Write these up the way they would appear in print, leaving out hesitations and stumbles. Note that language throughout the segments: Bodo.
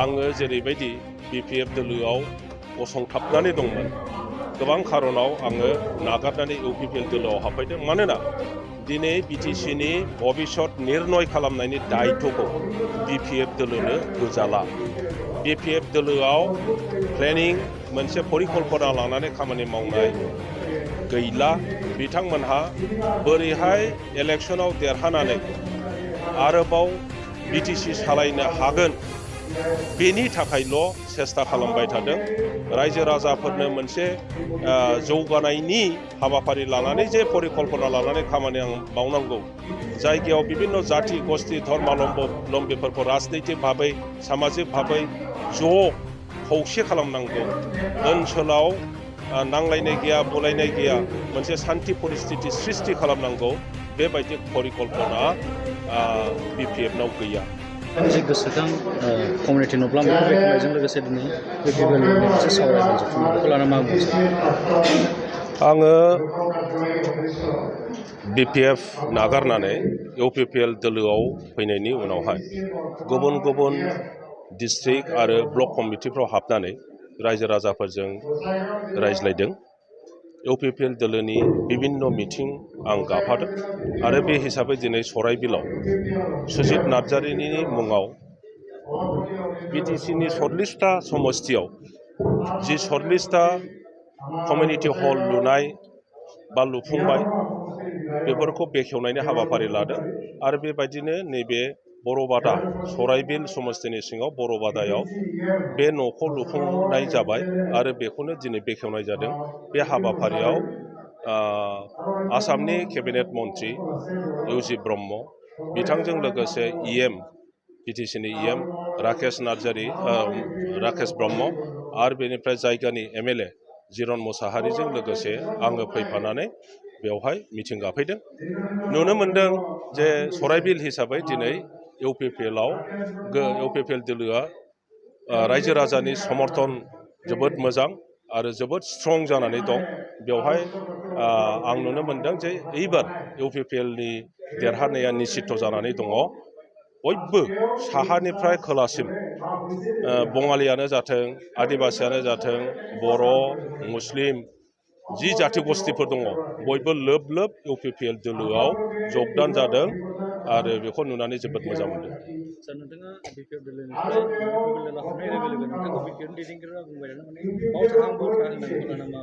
आङो जेरैबायदि BPF दोलोआव गसंथाबनानै दंमोन गोबां खारनाव आङो नागारनानै UPPL दोलोआव हाबफैदों मानोना दिनै BTCनि भबिष्यत निर्णय खालामनायनि दायित्वखौ BPF दोलोनो होजाला BPF दोलोआव प्लेनिं मोनसे परिकल्पना लानानै खामानि मावनाय गैला बिथांमोनहा बोरैहाय इलेक्शनाव देरहानानै आरोबाव BTC सालायनो हागोन बेनि थाखायल' सेस्ता खालामबाय थादों रायजो राजाफोरनो मोनसे जौगानायनि हाबाफारि लानानै जे परिकल्पना लानानै खामानि मावनांगौ जायगायाव बिभिन्न जाति गस्थि धर्मालम्बीफोरखौ राजनैतिक भाबै सामाजिक भाबै ज' खौसे खालामनांगौ ओनसोलाव नांलायनाय गैया बुलायनाय गैया मोनसे सान्थि परिस्थिति सृष्टि खालामनांगौ बेबायदि परिकल्पना BPF-नाव गैया मोनसे गोसोखां कमिउनिटि नब्ला बेखेवनायजों लोगोसे दिनै BPPL-नि मोनसे सावरायमेल जथुम्मा बेखौ लाना मा बुंनो आङो BPF नागारनानै UPPL दोलोआव फैनायनि उनावहाय गुबुन गुबुन डिस्ट्रिक्ट आरो ब्लक कमिटिफ्राव हाबनानै रायजो राजाफोरजों रायज्लायदों UPPL दोलोनि बिभिन्न मिटिं आं गाफादों आरो बे हिसाबै दिनै सराइबिलाव सुजित नार्जारिनि मुङाव BTC-नि 40टा समस्तियाव जि 40टा कमिउनिटि हल लुनाय बा लुफुंबाय बेफोरखौ बेखेवनायनि हाबाफारि लादों आरो बेबायदिनो नैबे बर'बादा सराइबिल समस्तिनि सिङाव बर'बादायाव बे न'खौ लुफुंनाय जाबाय आरो बेखौनो दिनै बेखेवनाय जादों बे हाबाफारियाव आसामनि केबिनेट मन्त्रि UG ब्रह्म बिथांजों लोगोसे EM BTC-नि EM राकेश ब्रह्म आरो बेनिफ्राय जायगानि MLA जिरन मुसाहारिजों लोगोसे आङो फैफानानै बेवहाय मिटिं गाफैदों नुनो मोनदों जे सराइबिल हिसाबै दिनै UPPL दोलोआ रायजो राजानि समर्थन जोबोद मोजां आरो जोबोद स्ट्रं जानानै दं बेवहाय आं नुनो मोनदों जे एइबार UPPL-नि देरहानाया निश्चित जानानै दङ बयबो साहानिफ्राय खोलासिम बङालियानो जाथों आदिबासियानो जाथों बर' मुस्लिम जि जाथि गस्थिफोर दङ बयबो लोब लोब UPPL दोलोआव जगदान जादों आरो बेखौ नुनानै जोबोद मोजां मोनदों नोंथाङा BPF दोलोनिफ्राय UPPL दोलोआव हाबनाय लोगो लोगो नोंथांखौ BPF-नि दैदेनगिरिया बुंबाय थादों माने बावथा होननानै लाना मा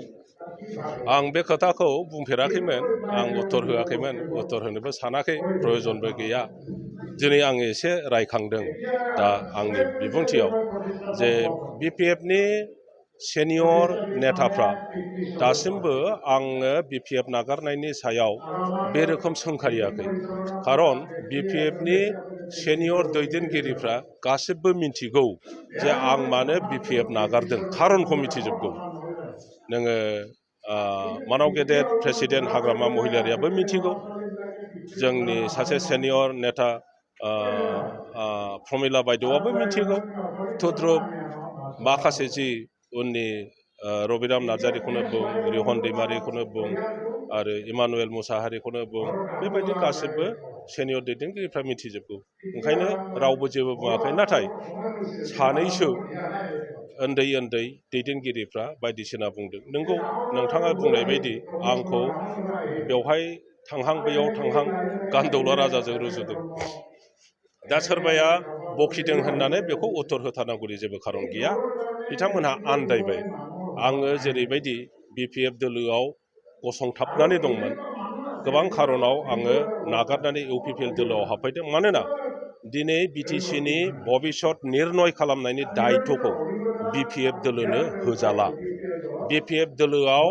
आं बे खोथाखौ बुंफेराखैमोन आं उत्तर होआखैमोन उत्तर होनोबो सानाखै प्रयजनबो गैया दिनै आं एसे रायखांदों दा आंनि बिबुंथियाव जे BPF-नि सेनियर नेताफ्रा दासिमबो आङो BPF नागारनायनि सायाव बे रोखोम सोंखारियाखै खारन BPF-नि सेनियर दैदेनगिरिफ्रा गासिबो मिन्थिगौ जे आं मानो BPF नागारदों खारनखौ मिथिजोबगौ नोङो मानाव गेदेर प्रेसिडेन्ट हाग्रामा महिलारियाबो मिथिगौ जोंनि सासे सेनियर नेता प्रमिला बायदेवआबो मिथिगौ तुद्रुप माखासे जि उननि रबिराम नार्जारिखौनो बुं रिहन दैमारिखौनो बुं आरो इमानुएल मुसाहारिखौनो बुं बेबायदि गासिबो सेनियर दैदेनगिरिफ्रा मिथिजोबगौ ओंखायनो रावबो जेबो बुङाखै नाथाय सानैसो उन्दै उन्दै दैदेनगिरिफ्रा बायदिसिना बुंदों नोंगौ नोंथाङा बुंनाय बायदि आंखौ बेवहाय थांहां बैयाव थांहां गान्दौला राजाजों रुजुदों दा सोरबाया बखिदों होननानै बेखौ उत्तर होथारनांगौनि जेबो खारन गैया बिथांमोनहा आन्दायबाय आङो जेरैबायदि BPF दोलोआव गसंथाबनानै दंमोन गोबां खारनाव आङो नागारनानै UPPL दोलोआव हाबफैदों मानोना दिनै BTC-नि भबिष्यत निर्णय खालामनायनि दायित्वखौ BPF दोलोनो होजाला BPF दोलोआव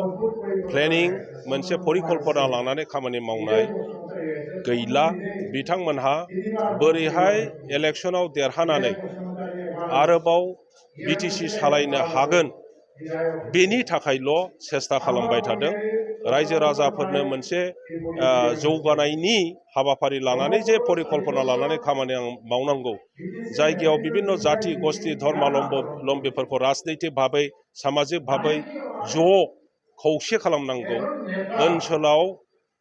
प्लेनिं मोनसे परिकल्पना लानानै खामानि मावनाय गैला बिथांमोनहा बोरैहाय इलेक्शनाव देरहानानै आरोबाव BTC सालायनो हागोन बेनि थाखायल' सेस्ता खालामबाय थादों रायजो राजाफोरनो मोनसे जौगानायनि हाबाफारि लानानै जे परिकल्पना लानानै खामानि मावनांगौ जायगायाव बिभिन्न जाति गस्थि धर्मालम्बीफोरखौ राजनैतिक भाबै सामाजिक भाबै ज' खौसे खालामनांगौ ओनसोलाव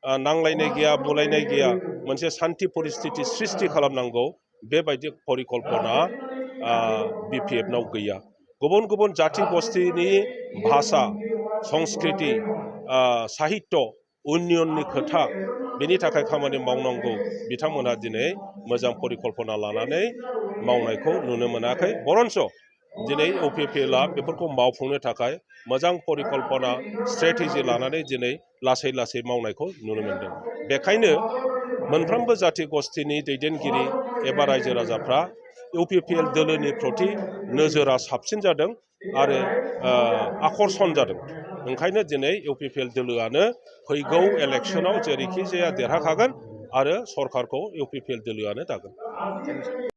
नांलायनाय गैया बुलायनाय गैया मोनसे सान्थि परिस्थिति सृष्टि खालामनांगौ बेबायदि परिकल्पना BPF-नाव गैया। गुबुन गुबुन जाति गस्थिनि भाषा संस्कृति साहित्य उन्नयननि खोथा बेनि थाखाय खामानि मावनांगौ बिथांमोनहा दिनै मोजां परिकल्पना लानानै मावनायखौ नुनो मोनाखै। बरन्स दिनै UPPL-आ बेफोरखौ मावफुंनो थाखाय मोजां परिकल्पना स्ट्रेटेजि लानानै दिनै लासै लासै मावनायखौ नुनो मोन्दों। बेखायनो मोनफ्रोमबो जाति गस्थिनि दैदेनगिरि एबा रायजो राजाफ्रा UPPL दोलोनि प्रति नोजोरा साबसिन जादों आरो आकर्षण जादों। ओंखायनो दिनै UPPL दोलोआनो फैगौ इलेक्सनाव जेरैखि जाया देरहाखागोन आरो सरकारखौ UPPL दोलोआनो दागोन।